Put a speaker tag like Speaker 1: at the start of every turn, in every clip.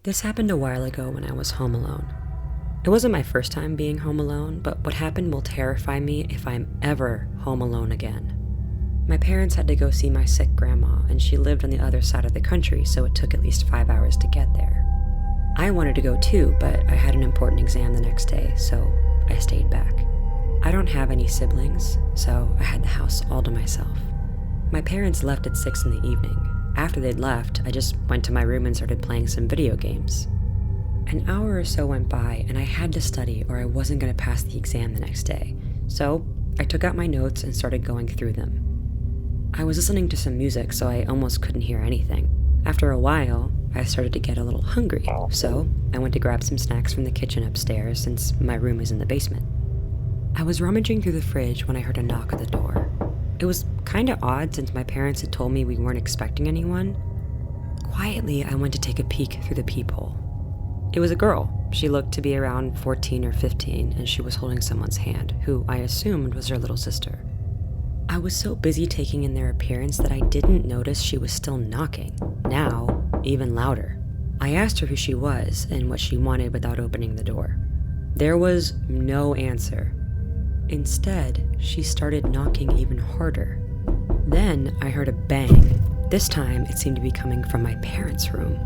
Speaker 1: This happened a while ago when I was home alone. It wasn't my first time being home alone, but what happened will terrify me if I'm ever home alone again. My parents had to go see my sick grandma, and she lived on the other side of the country, so it took at least 5 hours to get there. I wanted to go too, but I had an important exam the next day, so I stayed back. I don't have any siblings, so I had the house all to myself. My parents left at 6 in the evening. After they'd left, I just went to my room and started playing some video games. An hour or so went by, and I had to study or I wasn't going to pass the exam the next day, so I took out my notes and started going through them. I was listening to some music, so I almost couldn't hear anything. After a while, I started to get a little hungry, so I went to grab some snacks from the kitchen upstairs since my room is in the basement. I was rummaging through the fridge when I heard a knock at the door. It was kinda odd since my parents had told me we weren't expecting anyone. Quietly, I went to take a peek through the peephole. It was a girl. She looked to be around 14 or 15, and she was holding someone's hand, who I assumed was her little sister. I was so busy taking in their appearance that I didn't notice she was still knocking, now even louder. I asked her who she was and what she wanted without opening the door. There was no answer. Instead, she started knocking even harder. Then I heard a bang. This time, it seemed to be coming from my parents' room.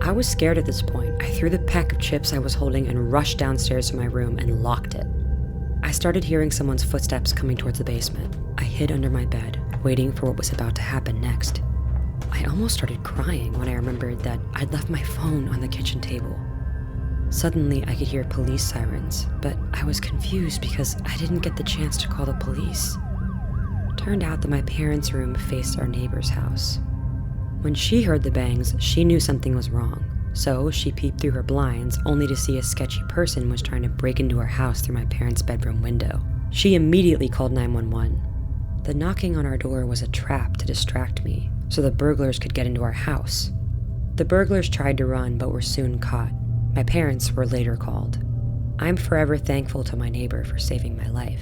Speaker 1: I was scared at this point. I threw the pack of chips I was holding and rushed downstairs to my room and locked it. I started hearing someone's footsteps coming towards the basement. I hid under my bed, waiting for what was about to happen next. I almost started crying when I remembered that I'd left my phone on the kitchen table. Suddenly, I could hear police sirens, but I was confused because I didn't get the chance to call the police. Turned out that my parents' room faced our neighbor's house. When she heard the bangs, she knew something was wrong, so she peeped through her blinds only to see a sketchy person was trying to break into our house through my parents' bedroom window. She immediately called 911. The knocking on our door was a trap to distract me, so the burglars could get into our house. The burglars tried to run but were soon caught. My parents were later called. I'm forever thankful to my neighbor for saving my life.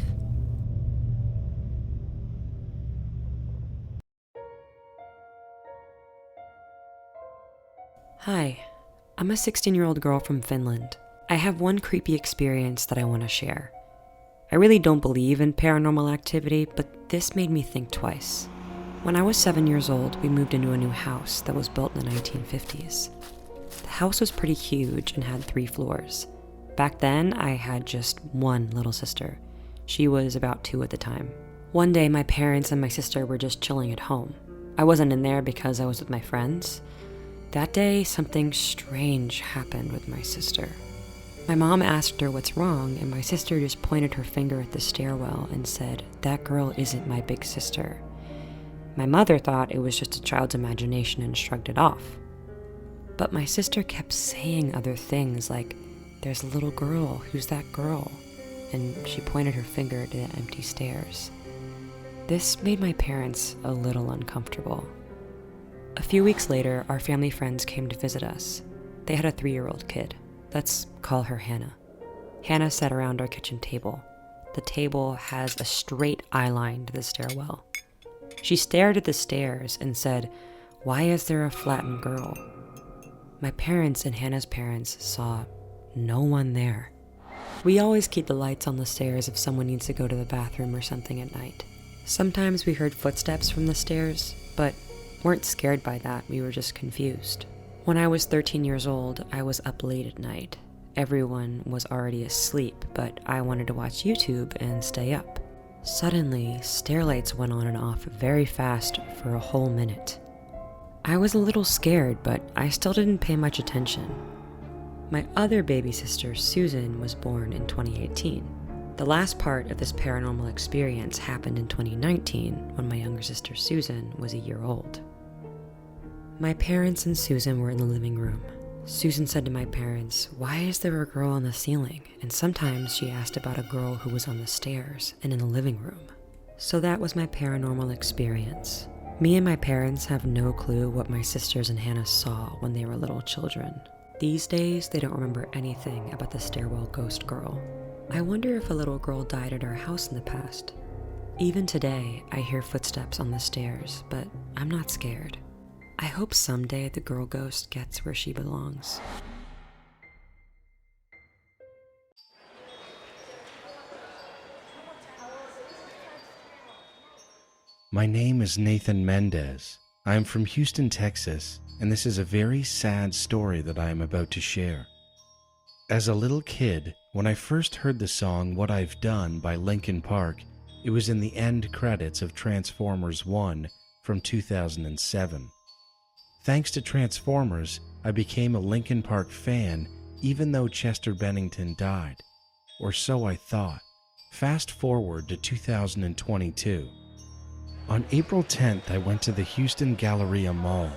Speaker 1: Hi, I'm a 16-year-old girl from Finland. I have one creepy experience that I want to share. I really don't believe in paranormal activity, but this made me think twice. When I was 7 years old, we moved into a new house that was built in the 1950s. The house was pretty huge and had 3 floors. Back then, I had just one little sister. She was about 2 at the time. One day, my parents and my sister were just chilling at home. I wasn't in there because I was with my friends. That day, something strange happened with my sister. My mom asked her what's wrong, and my sister just pointed her finger at the stairwell and said, "That girl isn't my big sister." My mother thought it was just a child's imagination and shrugged it off. But my sister kept saying other things like, "There's a little girl, who's that girl?" And she pointed her finger to the empty stairs. This made my parents a little uncomfortable. A few weeks later, our family friends came to visit us. They had a 3-year-old kid. Let's call her Hannah. Hannah sat around our kitchen table. The table has a straight eye line to the stairwell. She stared at the stairs and said, "Why is there a flattened girl?" My parents and Hannah's parents saw no one there. We always keep the lights on the stairs if someone needs to go to the bathroom or something at night. Sometimes we heard footsteps from the stairs, but weren't scared by that, we were just confused. When I was 13 years old, I was up late at night. Everyone was already asleep, but I wanted to watch YouTube and stay up. Suddenly, stair lights went on and off very fast for a whole minute. I was a little scared, but I still didn't pay much attention. My other baby sister, Susan, was born in 2018. The last part of this paranormal experience happened in 2019 when my younger sister, Susan, was a year old. My parents and Susan were in the living room. Susan said to my parents, "Why is there a girl on the ceiling?" And sometimes she asked about a girl who was on the stairs and in the living room. So that was my paranormal experience. Me and my parents have no clue what my sisters and Hannah saw when they were little children. These days, they don't remember anything about the stairwell ghost girl. I wonder if a little girl died at our house in the past. Even today, I hear footsteps on the stairs, but I'm not scared. I hope someday the girl ghost gets where she belongs.
Speaker 2: My name is Nathan Mendez. I am from Houston, Texas, and this is a very sad story that I am about to share. As a little kid, when I first heard the song What I've Done by Linkin Park, it was in the end credits of Transformers 1 from 2007. Thanks to Transformers, I became a Linkin Park fan even though Chester Bennington died. Or so I thought. Fast forward to 2022. On April 10th, I went to the Houston Galleria Mall.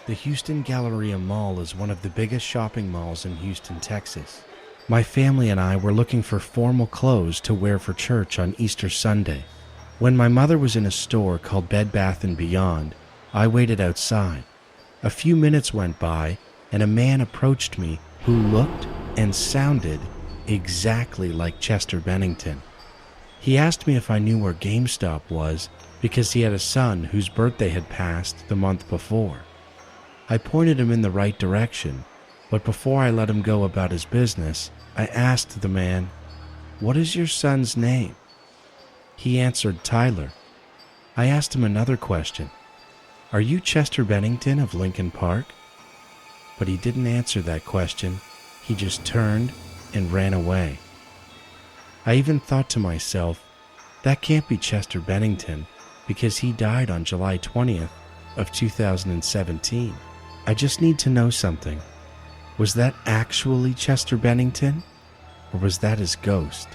Speaker 2: The Houston Galleria Mall is one of the biggest shopping malls in Houston, Texas. My family and I were looking for formal clothes to wear for church on Easter Sunday. When my mother was in a store called Bed Bath & Beyond, I waited outside. A few minutes went by, and a man approached me who looked and sounded exactly like Chester Bennington. He asked me if I knew where GameStop was because he had a son whose birthday had passed the month before. I pointed him in the right direction, but before I let him go about his business, I asked the man, "What is your son's name?" He answered Tyler. I asked him another question. "Are you Chester Bennington of Linkin Park?" But he didn't answer that question. He just turned and ran away. I even thought to myself, that can't be Chester Bennington because he died on July 20th of 2017. I just need to know something. Was that actually Chester Bennington? Or was that his ghost?